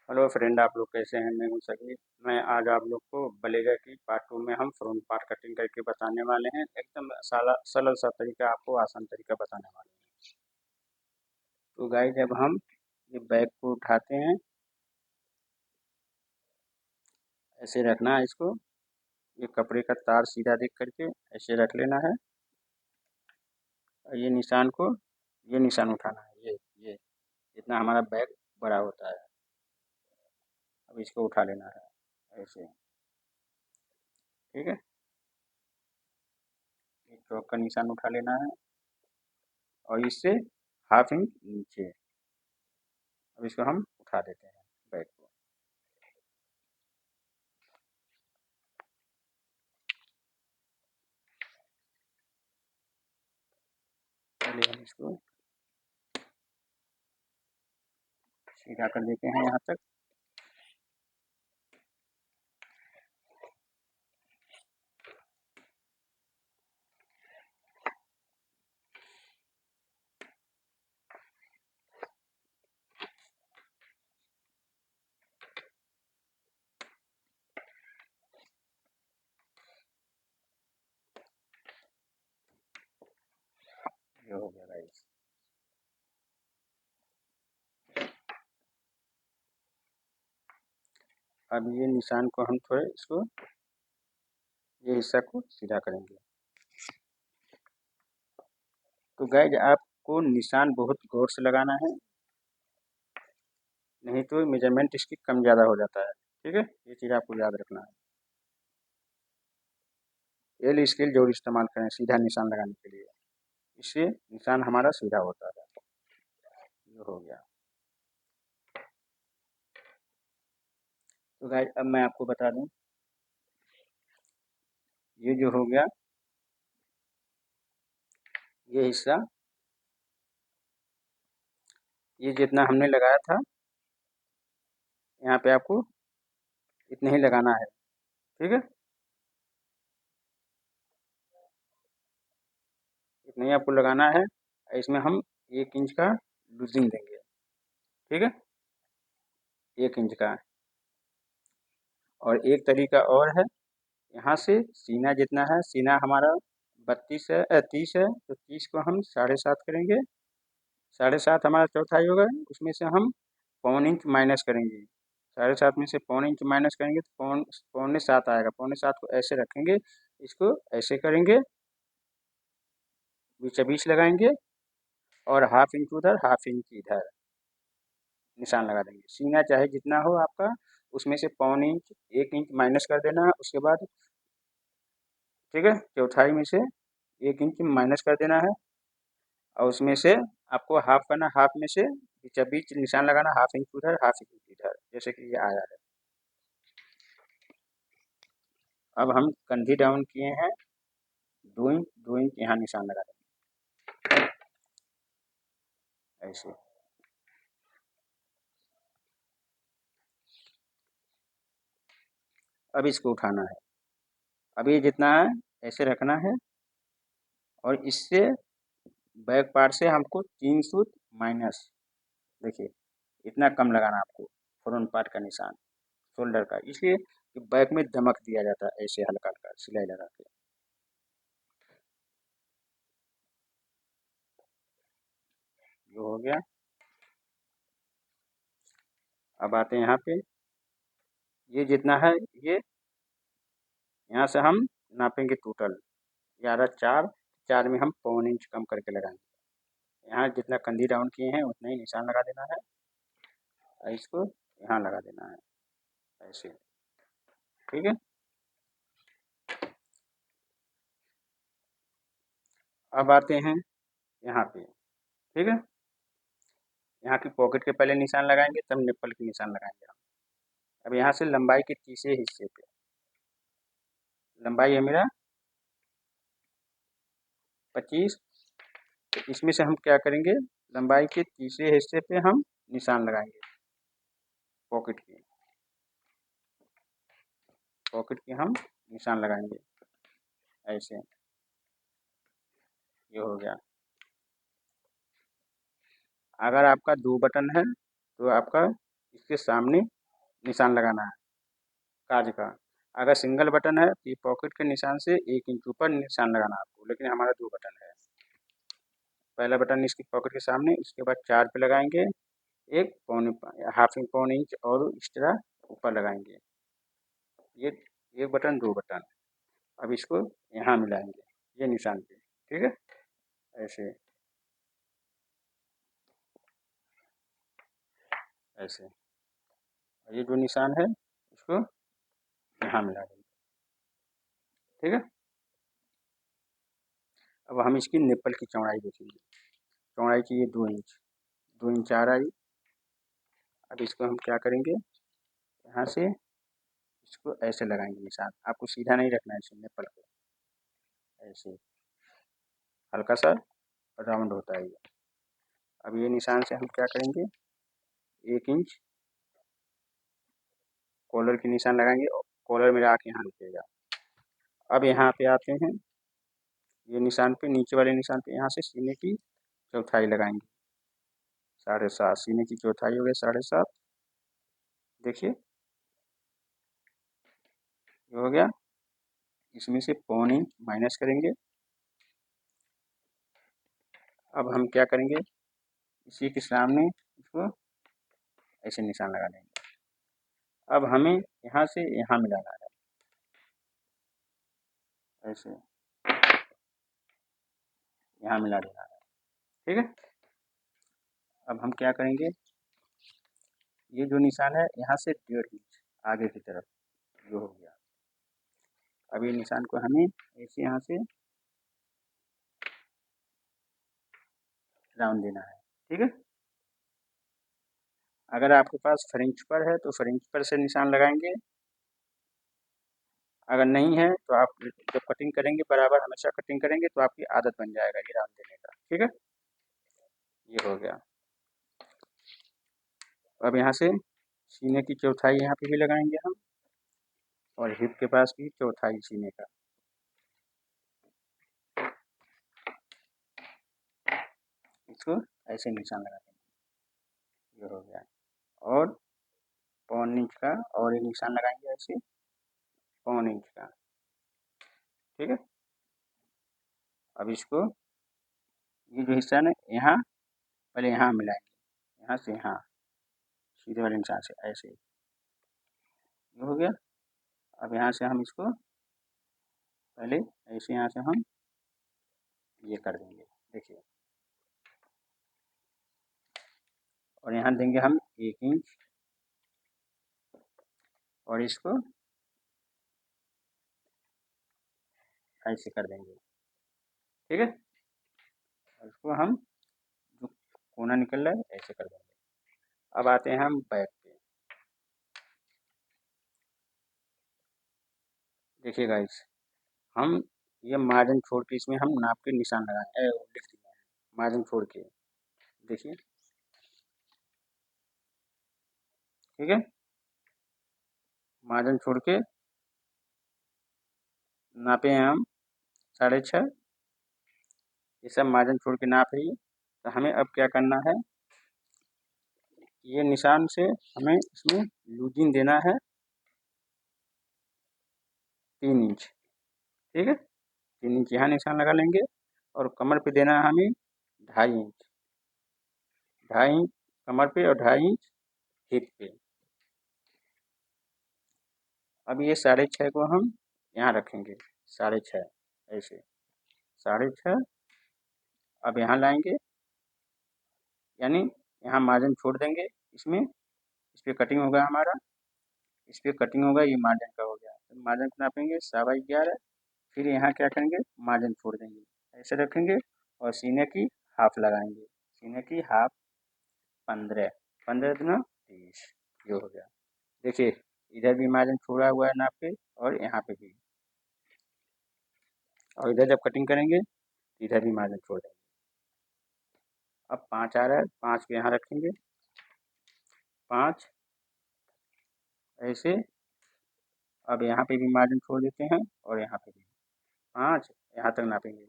Hello friend, आप लोग कैसे हैं? मैं हूं सभी। मैं आज आप लोग को ब्लेजर की पार्ट 2 में हम फ्रंट पार्ट कटिंग करके बताने वाले हैं। एकदम साला सरल सा तरीका, आपको आसान तरीका बताने वाले हैं। तो गाइस, जब हम ये बैग को उठाते हैं, ऐसे रखना है इसको। ये कपड़े का तार सीधा देख करके ऐसे रख लेना है। और ये निशान उठाना है। ये जितना हमारा बैग बड़ा होता है, अब इसको उठा लेना है ऐसे। ठीक है, एक चौक का निशान उठा लेना है और इससे हाफ इंच नीचे। अब इसको हम उठा देते हैं बैग को। पहले हम इसको सीधा कर देते हैं यहाँ तक। ये हो गया गाइस। अब ये निशान को हम थोड़े इसको, ये हिस्सा को सीधा करेंगे। तो गाइस, आपको निशान बहुत गौर से लगाना है, नहीं तो मेजरमेंट इसकी कम ज़्यादा हो जाता है। ठीक है, ये चीज़ आपको याद रखना है। एल स्केल जरूर इस्तेमाल करें सीधा निशान लगाने के लिए, इससे निशान हमारा सीधा होता है। ये हो गया। तो गाइस, अब मैं आपको बता दूं, ये जो हो गया, ये हिस्सा, ये जितना हमने लगाया था, यहाँ पे आपको इतना ही लगाना है। ठीक है, इतना ही आपको लगाना है। इसमें हम 1 इंच का लूजिंग देंगे। ठीक है, 1 इंच का। और एक तरीका और है, यहाँ से सीना जितना है, सीना हमारा 32 है 30 है, तो 30 को हम 7.5 करेंगे। 7.5 हमारा चौथाई होगा, उसमें से हम 1/4 इंच माइनस करेंगे। 7.5 में से 1/4 इंच माइनस करेंगे तो 7.25 आएगा। 7.25 को ऐसे रखेंगे, इसको ऐसे करेंगे, बीचा बीच लगाएंगे और हाफ इंच उधर हाफ इंच इधर निशान लगा देंगे। सीना चाहे जितना हो आपका, उसमें से 1/4 इंच 1 इंच माइनस कर देना है। उसके बाद ठीक है, चौथाई में से 1 इंच माइनस कर देना है और उसमें से आपको हाफ करना, हाफ में से बीचा बीच निशान लगाना, हाफ इंच उधर हाफ इंच इधर, जैसे कि ये आया है। अब हम कंधी डाउन किए हैं 2 इंच, 2 इंच यहाँ निशान लगा देंगे ऐसे। अब इसको उठाना है। अब ये जितना है ऐसे रखना है और इससे बैक पार्ट से हमको 3 सूत माइनस, देखिए इतना कम लगाना आपको फ्रंट पार्ट का निशान शोल्डर का, इसलिए कि बैक में दमक दिया जाता है ऐसे हल्का हल्का सिलाई लगा के। ये हो गया। अब आते हैं यहाँ पे, ये जितना है, ये यहाँ से हम नापेंगे टोटल 11 4, 4 में हम 1/4 इंच कम करके लगाएंगे। यहाँ जितना कंधी डाउन किए हैं उतना ही निशान लगा देना है और इसको यहाँ लगा देना है ऐसे। ठीक है, अब आते हैं यहाँ पे। ठीक है, यहाँ की पॉकेट के पहले निशान लगाएंगे, तब निप्पल के निशान लगाएंगे हम। अब यहाँ से लंबाई के तीसरे हिस्से पे, लंबाई है मेरा 25, तो इसमें से हम क्या करेंगे, लंबाई के तीसरे हिस्से पे हम निशान लगाएंगे पॉकेट की, पॉकेट की हम निशान लगाएंगे ऐसे। ये हो गया। अगर आपका 2 बटन है तो आपका इसके सामने निशान लगाना है काज का। अगर सिंगल बटन है तो ये पॉकेट के निशान से 1 इंच ऊपर निशान लगाना है आपको, लेकिन हमारा 2 बटन है। पहला बटन इसकी पॉकेट के सामने, उसके बाद 4 पे लगाएंगे, एक हाफ इंच पौने इंच और एक्स्ट्रा ऊपर लगाएंगे। ये एक बटन 2 बटन। अब इसको यहाँ मिलाएंगे ये निशान पे, ठीक है, ऐसे ऐसे। और ये जो निशान है इसको यहाँ मिला देंगे, ठीक है। अब हम इसकी निप्पल की चौड़ाई देखेंगे। चौड़ाई चाहिए 2 इंच, 2 इंच आ रहा है। अब इसको हम क्या करेंगे, यहाँ से इसको ऐसे लगाएंगे निशान। आपको सीधा नहीं रखना है इसे, निप्पल को ऐसे हल्का सा राउंड होता है ये। अब ये निशान से हम क्या करेंगे, 1 इंच कॉलर की निशान लगाएंगे और कॉलर मेरा आके यहाँ रुकेगा। अब यहाँ पे आते हैं, ये निशान पे, नीचे वाले निशान पे यहाँ से सीने की चौथाई लगाएंगे, 7.5। सीने की चौथाई हो गई 7.5। देखिए ये हो गया। इसमें से पौने इंच माइनस करेंगे। अब हम क्या करेंगे, इसी के सामने इसको ऐसे निशान लगा देंगे। अब हमें यहाँ से यहाँ मिलाना है, ऐसे यहाँ मिला देना है, ठीक है। अब हम क्या करेंगे, ये जो निशान है यहाँ से 1.5 इंच आगे की तरफ जो हो गया। अब ये निशान को हमें ऐसे यहाँ से राउंड देना है, ठीक है। अगर आपके पास फ्रेंच पर है तो फ्रेंच पर से निशान लगाएंगे। अगर नहीं है तो आप जब कटिंग करेंगे, बराबर हमेशा कटिंग करेंगे तो आपकी आदत बन जाएगा ये राउंड देने का, ठीक है। ये हो गया। अब यहाँ से सीने की चौथाई यहाँ पे भी लगाएंगे हम, और हिप के पास भी चौथाई सीने का, इसको ऐसे निशान लगा देंगे। ये हो गया। और पौन इंच का और एक निशान लगाएंगे ऐसे, पौन इंच का, ठीक है। अब इसको ये जो हिस्सा है ना, यहाँ पहले यहाँ मिलाएंगे, यहाँ से यहाँ सीधे वाले निशान से ऐसे, ये हो गया। अब यहाँ से हम इसको पहले ऐसे यहाँ से हम ये कर देंगे, देखिए। और यहाँ देंगे हम 1 इंच और इसको ऐसे कर देंगे, ठीक है। और इसको हम जो कोना निकल रहा है ऐसे कर देंगे। अब आते हैं हम बैक पे। देखिए गाइस, हम ये मार्जिन छोड़ के इसमें हम नाप के निशान लगाए लिख दिए हैं, मार्जिन छोड़ के, देखिए, ठीक है। मार्जिन छोड़ के नापे हैं हम 6.5। ये सब मार्जिन छोड़ के नाप है ये। तो हमें अब क्या करना है, ये निशान से हमें इसमें लूजिंग देना है 3 इंच, ठीक है। 3 इंच यहाँ निशान लगा लेंगे और कमर पे देना है हमें 2.5 इंच, 2.5 इंच कमर पे और 2.5 इंच हिप पे। अब ये 6.5 को हम यहाँ रखेंगे, 6.5 ऐसे, 6.5। अब यहाँ लाएंगे, यानी यहाँ मार्जिन छोड़ देंगे इसमें, इस पर कटिंग होगा हमारा, इस पर कटिंग होगा, ये मार्जिन का हो गया। तो मार्जिन को नापेंगे 11.25। फिर यहाँ क्या करेंगे, मार्जिन छोड़ देंगे, ऐसे रखेंगे और सीने की हाफ लगाएंगे, सीने की हाफ 15, 15 दूना 30, जो हो गया। देखिए इधर भी मार्जिन छोड़ा हुआ है नाप के और यहाँ पे भी, और इधर जब कटिंग करेंगे तो इधर भी मार्जिन छोड़ देंगे। अब 5 आ रहा है, 5 को यहाँ रखेंगे, 5 ऐसे। अब यहाँ पे भी मार्जिन छोड़ देते हैं और यहाँ पे भी 5, यहाँ तक नापेंगे,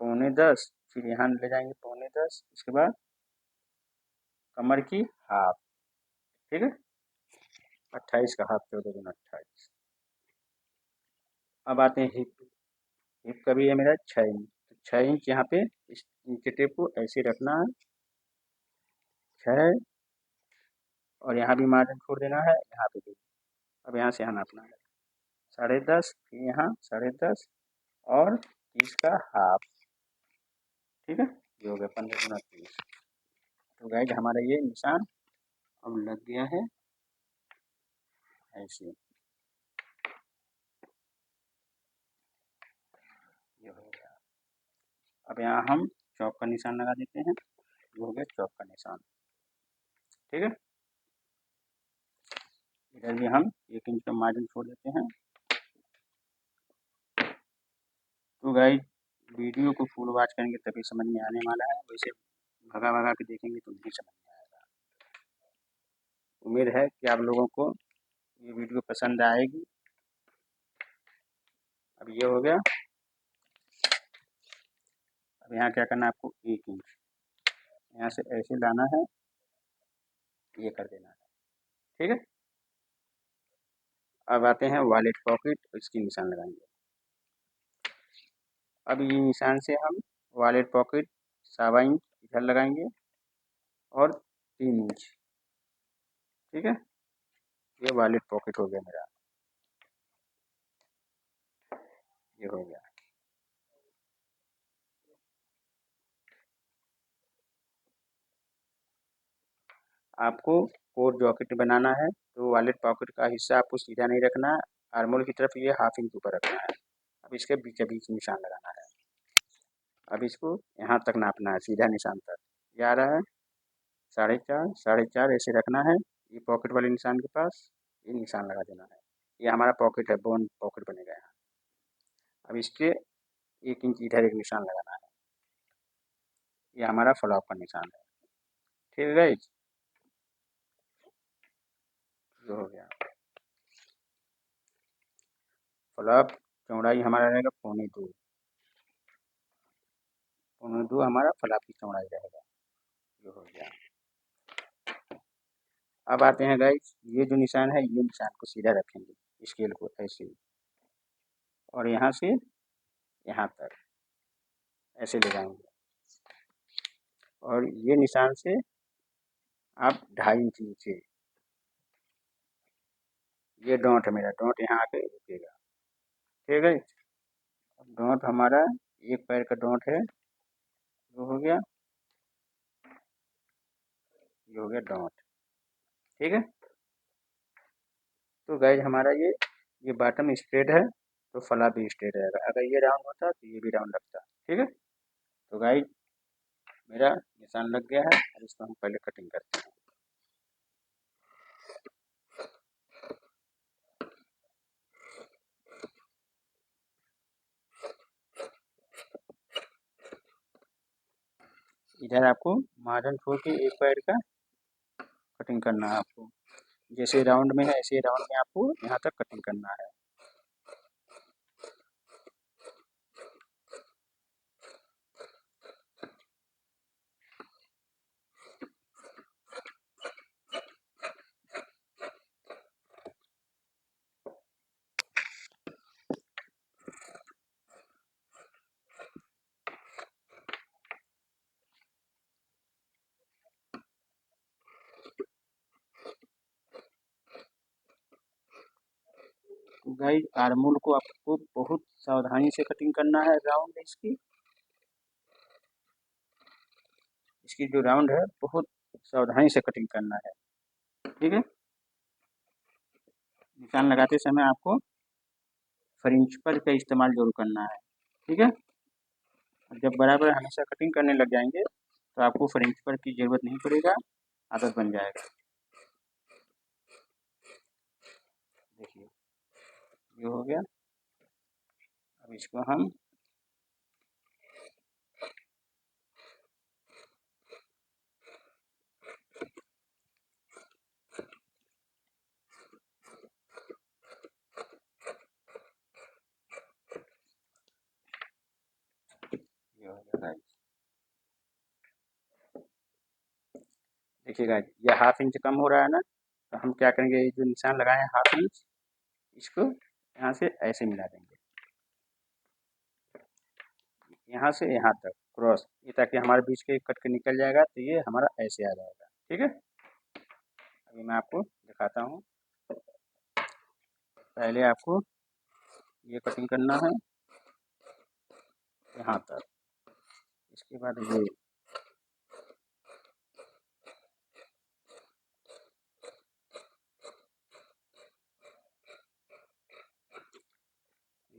9.25। फिर यहाँ ले जाएंगे 9.25, इसके बाद कमर की हाफ, ठीक है। 28 का हाफ 14 दूनी 28। अब आते हैं हिप। हिप का भी है मेरा 6 इंच, तो 6 इंच यहाँ पे इस नीचे टेप को ऐसे रखना है 6, और यहाँ भी मार्जिन छोड़ देना है, यहाँ पे भी। अब यहाँ से यहाँ नापना है 10.5, फिर यहाँ 10.5 और 30 का हाफ, ठीक है। ये हो गया 15 दूना 30। तो गाइज हमारा ये निशान अब लग गया है ऐसे, ये हो गया। अब यहाँ हम चौक का निशान लगा देते हैं, ये हो गया चौक का निशान, ठीक है। इधर भी हम 1 इंच का मार्जिन छोड़ देते हैं। तो गाइज वीडियो को फुल वॉच करेंगे तभी समझ में आने वाला है, वैसे भगा भगा के देखेंगे तो नहीं समझ में आएगा। उम्मीद है कि आप लोगों को ये वीडियो पसंद आएगी। अब ये हो गया। अब यहाँ क्या करना है आपको, 1 इंच यहाँ से ऐसे लाना है, ये कर देना है, ठीक है। अब आते हैं वॉलेट पॉकेट, इसकी निशान लगाएंगे। अब ये निशान से हम वॉलेट पॉकेट 1.25 इंच इधर लगाएंगे और 3 इंच, ठीक है। ये वॉलेट पॉकेट हो गया मेरा, ये हो गया। आपको कोट जॉकेट बनाना है तो वॉलेट पॉकेट का हिस्सा आपको सीधा नहीं रखना है, आर्मोल की तरफ ये 1/2 इंच ऊपर रखना है। अब इसके बीच बीच निशान लगाना है। अब इसको यहाँ तक नापना है, सीधा निशान तक। ये आ रहा है 4.5, 4.5 ऐसे रखना है। ये पॉकेट वाले निशान के पास ये निशान लगा देना है। ये हमारा पॉकेट है, बोन पॉकेट बनेगा यहाँ। अब इसके 1 इंच इधर एक निशान लगाना है, ये हमारा फ्लॉप का निशान है, ठीक है गाइज। जो हो गया फ्लॉप, चौड़ाई हमारा रहेगा 1.25, 1.25 हमारा फ्लॉप की चौड़ाई रहेगा, जो हो गया। अब आते हैं गाइज, ये जो निशान है ये निशान को सीधा रखेंगे स्केल को ऐसे ही, और यहाँ से यहाँ तक ऐसे ले जाएंगे, और ये निशान से आप 2.5 इंच नीचे, ये डॉट है मेरा, डॉट यहाँ आके रुकेगा, ठीक है। अब डॉट हमारा एक पैर का डॉट है, जो हो गया, ये हो गया डॉट, ठीक है। तो गाइज हमारा ये बॉटम स्ट्रेट है तो फला भी स्ट्रेट रहेगा। अगर ये राउंड होता तो ये भी राउंड लगता, ठीक है। तो गाइज मेरा निशान लग गया है, अब इसको हम पहले कटिंग करते हैं। इधर आपको मार्जिन छोड़ के एक पैर का कटिंग करना है आपको, जैसे राउंड में है ऐसे राउंड में आपको यहाँ तक कटिंग करना है। तो गाइज आर्मोल को आपको बहुत सावधानी से कटिंग करना है, राउंड इसकी, इसकी जो राउंड है बहुत सावधानी से कटिंग करना है, ठीक है। निशान लगाते समय आपको फ्रिंज पर का इस्तेमाल जरूर करना है, ठीक है। जब बराबर हमेशा कटिंग करने लग जाएंगे तो आपको फ्रिंज पर की ज़रूरत नहीं पड़ेगा, आदत बन जाएगा। देखिए ये हो गया। अब इसको हम ये हो गया गाइस। देखिएगा ये हाफ इंच कम हो रहा है ना, तो हम क्या करेंगे, ये जो निशान लगाए हैं हाफ इंच, इसको यहाँ से ऐसे मिला देंगे, यहाँ से यहाँ तक क्रॉस, ये ताकि हमारे बीच के कट के निकल जाएगा, तो ये हमारा ऐसे आ जाएगा। ठीक है, अभी मैं आपको दिखाता हूँ। पहले आपको ये कटिंग करना है यहाँ तक, इसके बाद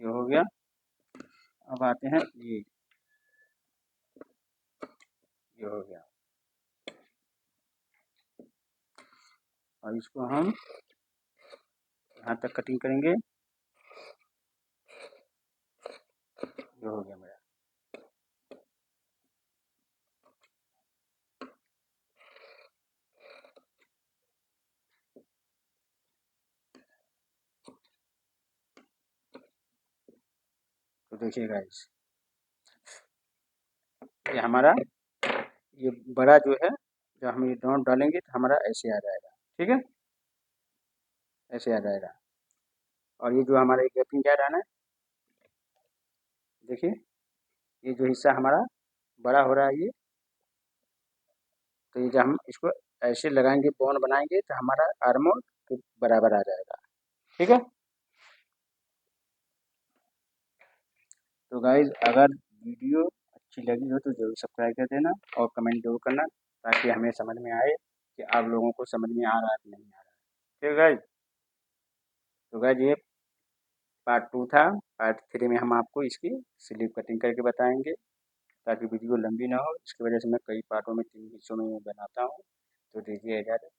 ये हो गया। अब आते हैं ये हो गया। और इसको हम यहाँ तक कटिंग करेंगे, ये हो गया मेरा। तो देखिएगा ये हमारा ये बड़ा जो है, जब हम ये डॉट डालेंगे तो हमारा ऐसे आ जाएगा। ठीक है, ऐसे आ जाएगा। और ये जो हमारा गैपिंग क्या रहना है, देखिए ये जो हिस्सा हमारा बड़ा हो रहा है ये, तो ये जब हम इसको ऐसे लगाएंगे, बॉन्ड बनाएंगे, तो हमारा आर्मोल के बराबर आ जाएगा। ठीक है, तो गाइज अगर वीडियो अच्छी लगी हो तो जरूर सब्सक्राइब कर देना और कमेंट जरूर करना, ताकि हमें समझ में आए कि आप लोगों को समझ में आ रहा है कि नहीं आ रहा है। ठीक है गाइज, तो गाइज ये पार्ट 2 था। पार्ट 3 में हम आपको इसकी स्लीव कटिंग करके बताएंगे, ताकि वीडियो लंबी ना हो। इसकी वजह से मैं कई पार्टों में 3 हिस्सों में बनाता हूँ। तो दीजिए इजाज़त।